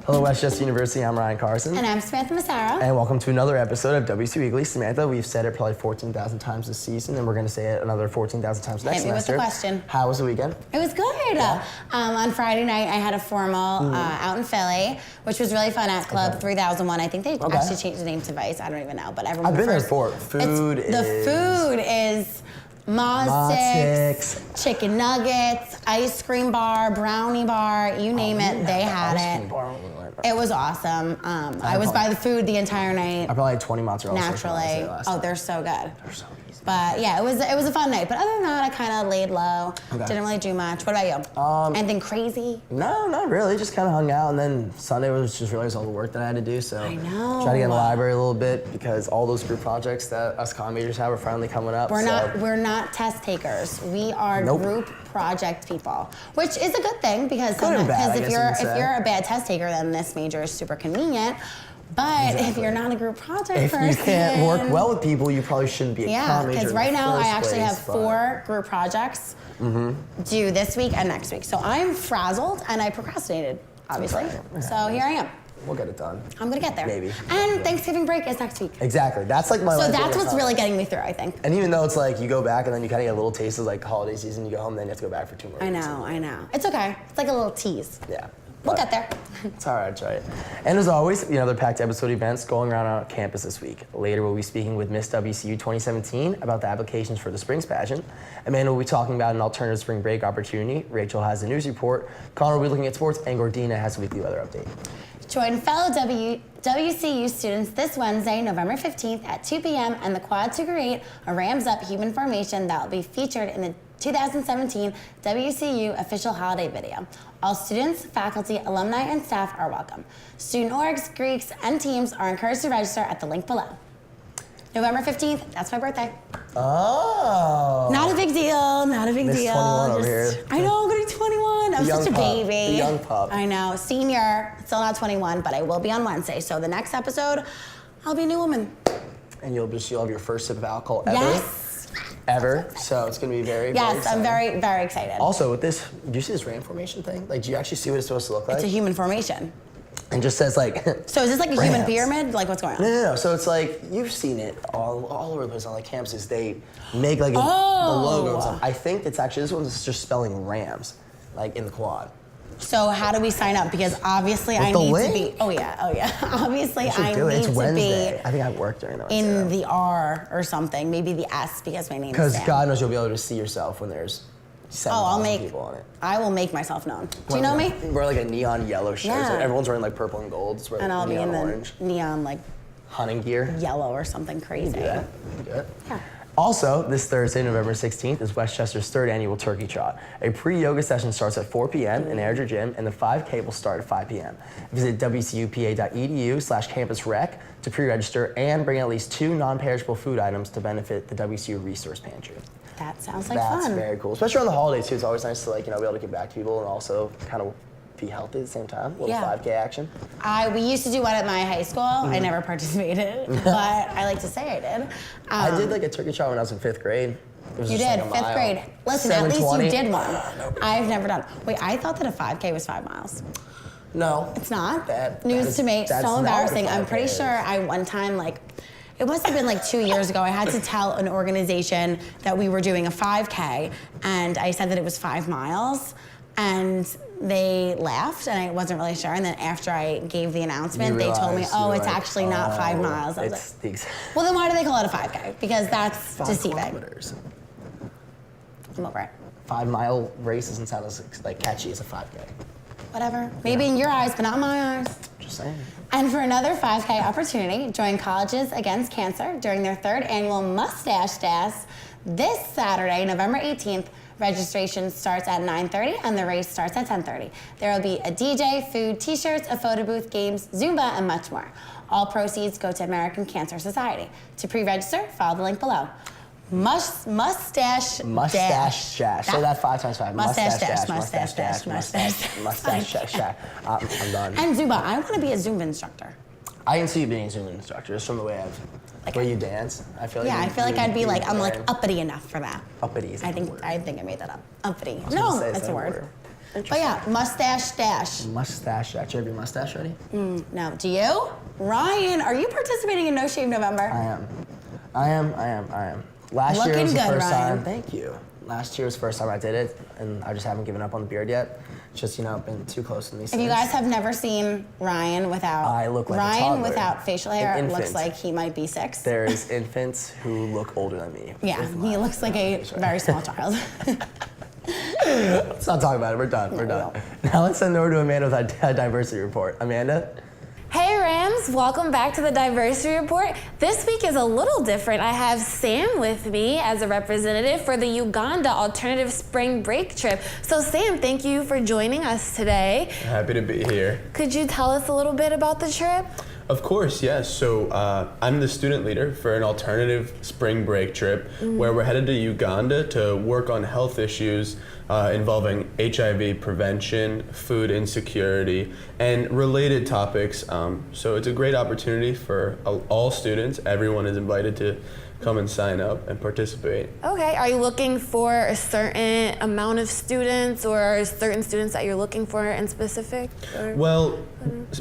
Hello, Westchester University. I'm Ryan Carson. And I'm Samantha Massaro. And welcome to another episode of WCU Weekly. Samantha, we've said it probably 14,000 times this season, and we're going to say it another 14,000 times next semester. Hit me with the question. How was the weekend? It was good. Yeah. On Friday night, I had a formal out in Philly, which was really fun at Club 3001. I think they actually changed the name to Vice. I don't even know, but everyone. I've been there before. The food is Mod Sticks, chicken nuggets, ice cream bar, brownie bar, you name it, they had it. It was awesome. I was by the food the entire night. I probably had 20 mozzarella naturally. Oh, they're so good. They're so easy. But yeah, it was a fun night. But other than that, I kind of laid low. Didn't really do much. What about you? Anything crazy? No, not really. Just kind of hung out, and then Sunday was just realized all the work that I had to do. So I know. Try to get in the library a little bit because all those group projects that us comm majors have are finally coming up. We're not test takers. We are group project people, which is a good thing because if you're a bad test taker, then this major is super convenient. But if you're not a group project person, if you can't work well with people, you probably shouldn't be a comm major. Because right now I actually have 4 group projects due this week and next week. So I'm frazzled and I procrastinated, obviously. So here I am. We'll get it done. I'm gonna get there. Maybe. And Thanksgiving break is next week. Exactly. That's like my So that's what's really getting me through, I think. And even though it's like you go back and then you kind of get a little taste of like holiday season, you go home, then you have to go back for 2 more weeks. I know. It's okay. It's like a little tease. Yeah. We'll get there. It's all right, right. And as always, another packed episode events going around on campus this week. Later, we'll be speaking with Miss WCU 2017 about the applications for the Springs pageant. Amanda will be talking about an alternative spring break opportunity. Rachel has the news report. Connor will be looking at sports, and Gordina has a weekly weather update. Join fellow WCU students this Wednesday, November 15th at 2 p.m. and the quad to create a Rams Up human formation that will be featured in the 2017 WCU official holiday video. All students, faculty, alumni, and staff are welcome. Student orgs, Greeks, and teams are encouraged to register at the link below. November 15th, that's my birthday. Oh. Not a big deal, not a big deal. 21 over here. I know, I'm gonna be 21. I'm such a baby. The young pup. I know, senior, still not 21, but I will be on Wednesday. So the next episode, I'll be a new woman. And you'll have your first sip of alcohol ever. Yes. Ever. So it's going to be very, very exciting. I'm very, very excited. Also, with this, do you see this RAM formation thing? Like, do you actually see what it's supposed to look like? It's a human formation. And just says like. So is this like a human pyramid? Like what's going on? No. So it's like you've seen it all over the place on like campuses. They make like the logo and stuff. I think it's actually this one's just spelling Rams, like in the quad. So how do we sign up? Because obviously I need to be. Oh yeah. Obviously I need to be. I think I work during that. In the R or something, maybe the S because my name is Sam. Because God knows you'll be able to see yourself when there's 7,000 people on it. I will make myself known. Do you know me? Wear like a neon yellow shirt. Yeah. So everyone's wearing like purple and gold. It's and I'll be in orange. the neon like hunting gear. Yellow or something crazy. Yeah. Also, this Thursday, November 16th, is Westchester's 3rd annual Turkey Trot. A pre-yoga session starts at 4 p.m. in Airdrie Gym, and the 5K will start at 5 p.m. Visit wcupa.edu/campusrec to pre-register and bring at least 2 non-perishable food items to benefit the WCU Resource Pantry. That sounds like fun. That's very cool, especially on the holidays too. It's always nice to be able to give back to people and also kind of be healthy at the same time. A little 5K action. We used to do one at my high school. I never participated, but I like to say I did. I did like a turkey trot when I was in 5th grade. You did, 5th grade. Listen, at least you did one. I've never done. Wait, I thought that a 5K was 5 miles. No. It's not? News to me, so embarrassing. I'm pretty sure I one time it must have been like 2 years ago. I had to tell an organization that we were doing a 5K, and I said that it was 5 miles, and they laughed, and I wasn't really sure. And then after I gave the announcement, they told me, "Oh, it's actually not 5 miles." I was like, "Well, then why do they call it a 5K? Because that's deceiving." Kilometers. I'm over it. 5-mile race doesn't sound as catchy as a 5K. Whatever. Maybe in your eyes, but not in my eyes. Just saying. And for another 5K opportunity, join Colleges Against Cancer during their 3rd annual Mustache Dash this Saturday, November 18th. Registration starts at 9:30 and the race starts at 10:30. There will be a DJ, food, t-shirts, a photo booth, games, Zumba, and much more. All proceeds go to American Cancer Society. To pre-register, follow the link below. Mustache Dash. Say that 5 times 5. Mustache Dash. I'm done. And Zumba. I want to be a Zumba instructor. I can see you being a Zumba instructor just from the way where you dance. I feel like I feel like I'd be I'm uppity enough for that. Uppity is I think I made that up. Uppity. No, that's a word. But yeah, mustache dash. Mustache dash. You have your mustache ready? No, do you? Ryan, are you participating in No Shave November? I am. Last year Looking was the good, first Ryan. time. Thank you. Last year was the first time I did it, and I just haven't given up on the beard yet. It's just, been too close to me. If you guys have never seen Ryan without I look like a Ryan toddler. without facial hair, An it looks infant. like he might be 6. There's infants who look older than me. Yeah, he looks like a very small child. Let's not talk about it. We're done. Now let's send it over to Amanda with our diversity report. Amanda? Hey Rams, welcome back to the Diversity Report. This week is a little different. I have Sam with me as a representative for the Uganda Alternative Spring Break trip. So Sam, thank you for joining us today. Happy to be here. Could you tell us a little bit about the trip? Of course, yes. So I'm the student leader for an alternative spring break trip where we're headed to Uganda to work on health issues involving HIV prevention, food insecurity, and related topics. So it's a great opportunity for all students. Everyone is invited to come and sign up and participate. Okay, are you looking for a certain amount of students or certain students that you're looking for in specific? Or? Well,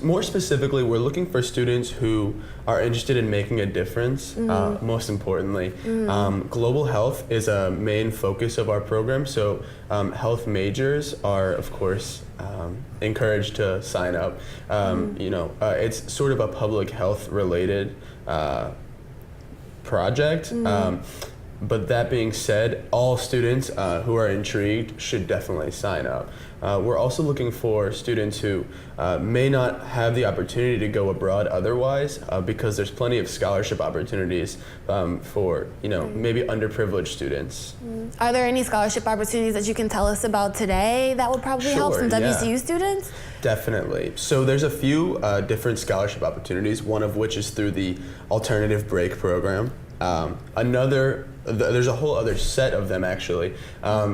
more specifically, we're looking for students who are interested in making a difference, most importantly. Global health is a main focus of our program, so health majors are, of course, encouraged to sign up. It's sort of a public health related project. But that being said, all students who are intrigued should definitely sign up. We're also looking for students who may not have the opportunity to go abroad otherwise, because there's plenty of scholarship opportunities for maybe underprivileged students. Are there any scholarship opportunities that you can tell us about today that would probably help some WCU students? Definitely. So there's a few different scholarship opportunities, one of which is through the Alternative Break program. There's a whole other set of them actually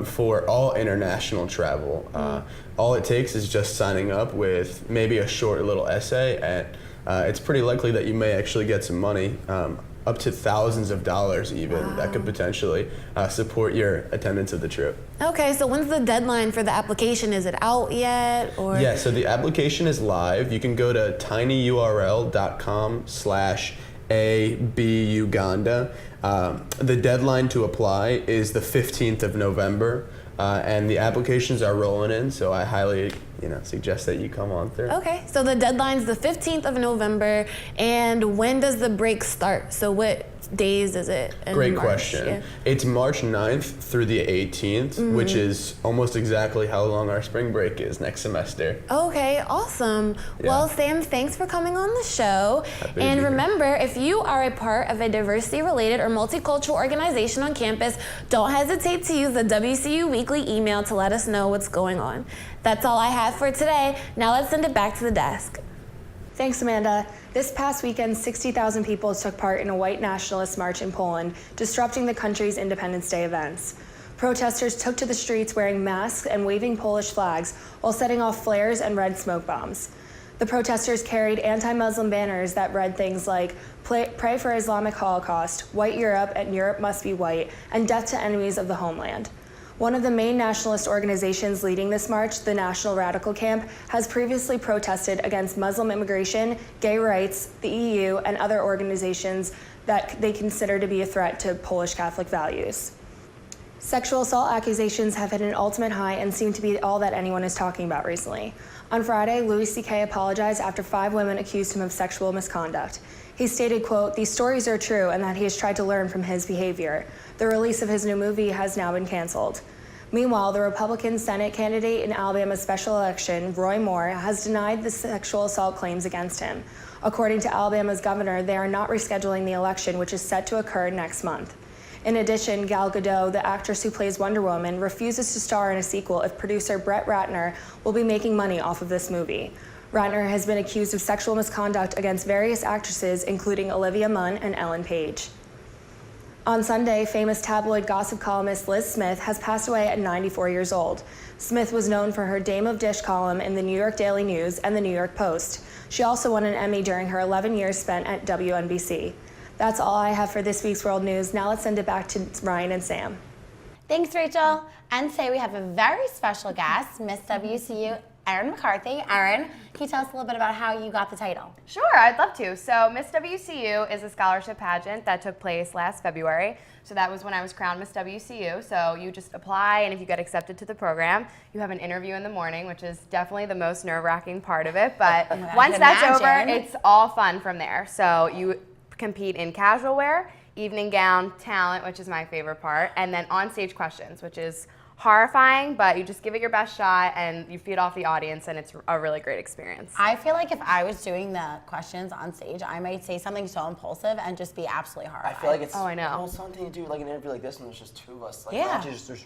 for all international travel. All it takes is just signing up with maybe a short little essay, and it's pretty likely that you may actually get some money, up to thousands of dollars even, that could potentially support your attendance of the trip. Okay, so when's the deadline for the application? Is it out yet? Or? Yeah, so the application is live. You can go to tinyurl.com/ABUganda. The deadline to apply is the 15th of November, and the applications are rolling in, so I highly suggest that you come on through. Okay, so the deadline's the 15th of November, and when does the break start? So what days is it in Great March? question. Yeah. It's March 9th through the 18th, which is almost exactly how long our spring break is next semester. Okay, awesome. Yeah. Well, Sam, thanks for coming on the show. Happy to And be here. remember, if you are a part of a diversity-related or multicultural organization on campus, don't hesitate to use the WCU Weekly email to let us know what's going on. That's all I have for today. Now let's send it back to the desk. Thanks, Amanda. This past weekend, 60,000 people took part in a white nationalist march in Poland, disrupting the country's Independence Day events. Protesters took to the streets wearing masks and waving Polish flags while setting off flares and red smoke bombs. The protesters carried anti-Muslim banners that read things like, "Pray for Islamic Holocaust," "White Europe," and "Europe must be white," and "Death to enemies of the homeland." One of the main nationalist organizations leading this march, the National Radical Camp, has previously protested against Muslim immigration, gay rights, the EU, and other organizations that they consider to be a threat to Polish Catholic values. Sexual assault accusations have hit an ultimate high and seem to be all that anyone is talking about recently. On Friday, Louis C.K. apologized after 5 women accused him of sexual misconduct. He stated, quote, "These stories are true and that he has tried to learn from his behavior. The release of his new movie has now been canceled." Meanwhile, the Republican Senate candidate in Alabama's special election, Roy Moore, has denied the sexual assault claims against him. According to Alabama's governor, they are not rescheduling the election, which is set to occur next month. In addition, Gal Gadot, the actress who plays Wonder Woman, refuses to star in a sequel if producer Brett Ratner will be making money off of this movie. Ratner has been accused of sexual misconduct against various actresses, including Olivia Munn and Ellen Page. On Sunday, famous tabloid gossip columnist Liz Smith has passed away at 94 years old. Smith was known for her Dame of Dish column in the New York Daily News and the New York Post. She also won an Emmy during her 11 years spent at WNBC. That's all I have for this week's World News. Now let's send it back to Ryan and Sam. Thanks, Rachel. And today we have a very special guest, Miss WCU Erin McCarthy. Erin, can you tell us a little bit about how you got the title? Sure, I'd love to. So Miss WCU is a scholarship pageant that took place last February. So that was when I was crowned Miss WCU. So you just apply, and if you get accepted to the program, you have an interview in the morning, which is definitely the most nerve-wracking part of it. But once that's over, it's all fun from there. So you compete in casual wear, evening gown, talent, which is my favorite part, and then on-stage questions, which is horrifying, but you just give it your best shot and you feed off the audience, and it's a really great experience. I feel like if I was doing the questions on stage, I might say something so impulsive and just be absolutely horrified. I feel like it's I know. Well, something to do like an interview like this, and there's just two of us. Like, Yeah. imagine just there's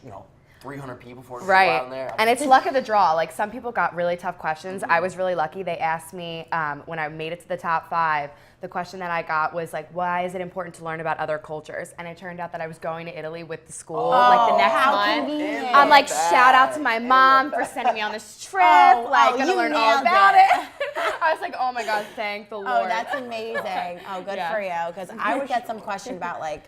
300 people for Right, out there. and it's luck of the draw. Like, some people got really tough questions. I was really lucky. They asked me when I made it to the top 5. The question that I got was like, why is it important to learn about other cultures? And it turned out that I was going to Italy with the school like the next how month. convenient. I'm like, shout out to my gonna seending me on this trip. Gonna you learn all nailed about it. I was like, oh my God, thank the Lord. Oh, that's amazing. Oh, good Yeah. for you. Because I would get some question about like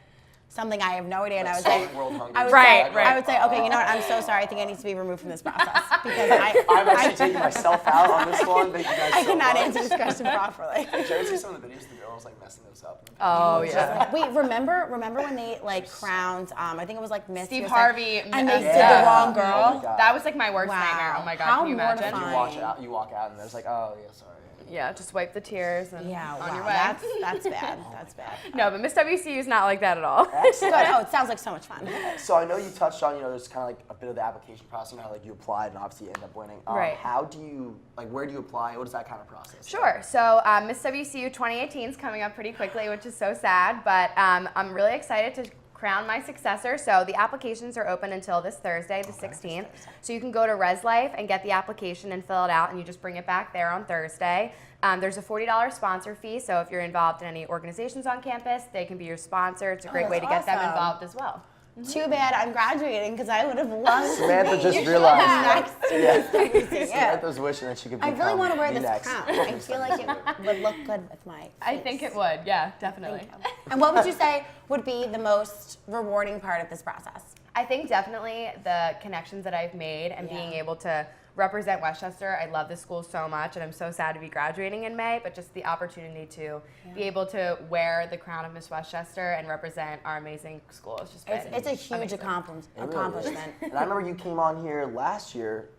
something I have no idea, and I would solving say, world hunger. I would Right, say, right. I would say, okay, you know what? I'm so sorry. I think I need to be removed from this process because I'm actually taking myself out on this one. Thank you guys I so cannot much. answer this question properly. Did you ever see some of the videos of the girls like messing those up? Oh yeah. Wait, remember when they like crowned? I think it was like Miss Steve USA, Harvey, and they did yeah. the wrong Oh girl. my God. That was like my worst Wow. nightmare. Oh my God, How can you imagine? mortifying. You walk out, and there's like, oh yeah, sorry. Yeah, just wipe the tears and Yeah, on wow, your way. that's bad. That's bad. No, but Miss WCU is not like that at all. Good. Oh, it sounds like so much fun. So I know you touched on, there's kind of like a bit of the application process, how like you applied and obviously you end up winning. Right. How do you, where do you apply? What is that kind of process? Sure. So Miss WCU 2018 is coming up pretty quickly, which is so sad, but I'm really excited to crown my successor. So the applications are open until this Thursday, the 16th. So you can go to ResLife and get the application and fill it out, and you just bring it back there on Thursday. There's a $40 sponsor fee, so if you're involved in any organizations on campus, they can be your sponsor. It's a great way to get them awesome. involved as well. Too bad I'm graduating because I would have loved Samantha to just be realized. next to Miss WCU. Yeah. Samantha's wishing that she could I become really want to wear the this next. crown. I feel like it would look good with my face. I think it would, yeah, definitely. And what would you say would be the most rewarding part of this process? I think definitely the connections that I've made and being able to represent Westchester. I love this school so much, and I'm so sad to be graduating in May, but just the opportunity to be able to wear the crown of Miss Westchester and represent our amazing school has just been It's a huge amazing. accomplishment. And I remember you came on here last year.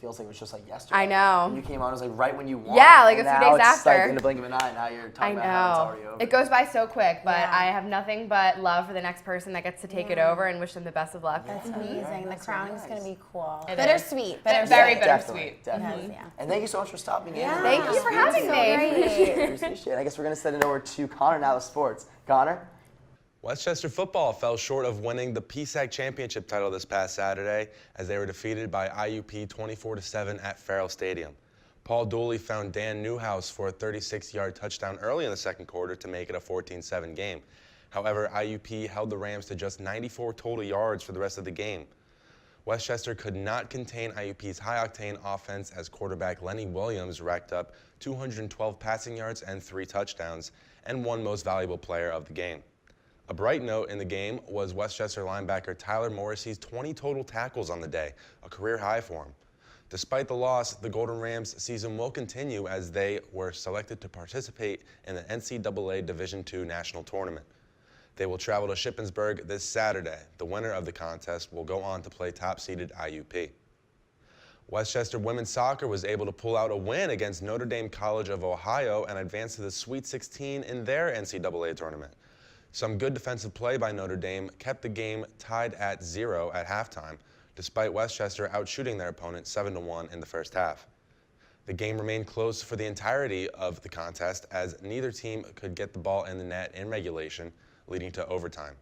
Feels like it was just like yesterday. I know. When you came on, it was like right when you won. Yeah, like a And few now days it's like after. in the blink of an eye. Now you're I talking about how it's already know. over. It goes by so quick, but Yeah. I have nothing but love for the next person that gets to take it over and wish them the best of luck. That's amazing. The crown is going to be cool. It is. Bittersweet. Very Definitely, bittersweet. Definitely. Yeah. And thank you so much for stopping in. Yeah. Thank you for having So me. great. We appreciate it. I guess we're going to send it over to Connor now with sports. Connor? Westchester football fell short of winning the PSAC championship title this past Saturday as they were defeated by IUP 24-7 at Farrell Stadium. Paul Dooley found Dan Newhouse for a 36-yard touchdown early in the second quarter to make it a 14-7 game. However, IUP held the Rams to just 94 total yards for the rest of the game. Westchester could not contain IUP's high-octane offense as quarterback Lenny Williams racked up 212 passing yards and 3 touchdowns and won most valuable player of the game. A bright note in the game was Westchester linebacker Tyler Morrissey's 20 total tackles on the day, a career high for him. Despite the loss, the Golden Rams season will continue as they were selected to participate in the NCAA Division II National Tournament. They will travel to Shippensburg this Saturday. The winner of the contest will go on to play top-seeded IUP. Westchester women's soccer was able to pull out a win against Notre Dame College of Ohio and advance to the Sweet 16 in their NCAA tournament. Some good defensive play by Notre Dame kept the game tied at 0 at halftime, despite Westchester outshooting their opponent 7-1 in the first half. The game remained close for the entirety of the contest as neither team could get the ball in the net in regulation, leading to overtime.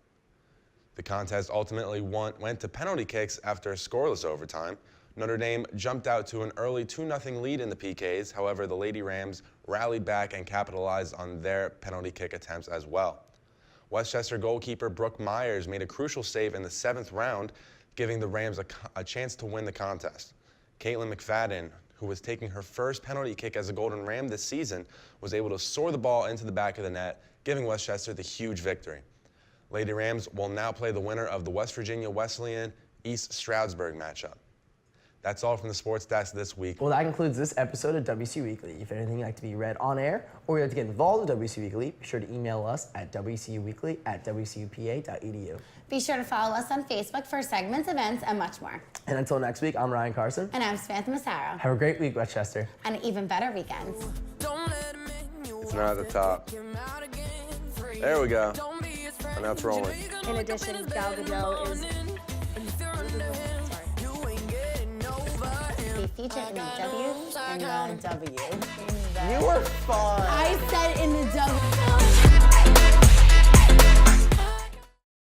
The contest ultimately went to penalty kicks after a scoreless overtime. Notre Dame jumped out to an early 2-0 lead in the PKs. However, the Lady Rams rallied back and capitalized on their penalty kick attempts as well. Westchester goalkeeper Brooke Myers made a crucial save in the 7th round, giving the Rams a chance to win the contest. Caitlin McFadden, who was taking her first penalty kick as a Golden Ram this season, was able to soar the ball into the back of the net, giving Westchester the huge victory. Lady Rams will now play the winner of the West Virginia Wesleyan East Stroudsburg matchup. That's all from the sports desk this week. Well, that concludes this episode of WCU Weekly. If anything you'd like to be read on air or you'd like to get involved with WCU Weekly, be sure to email us at wcuweekly@wcupa.edu. Be sure to follow us on Facebook for segments, events, and much more. And until next week, I'm Ryan Carson. And I'm Samantha Massaro. Have a great week, Westchester. And an even better weekend. It's not at the top. There we go. And now it's rolling. In addition, Gal Gadot is. Be featured in the W. You were fun. I said in the W.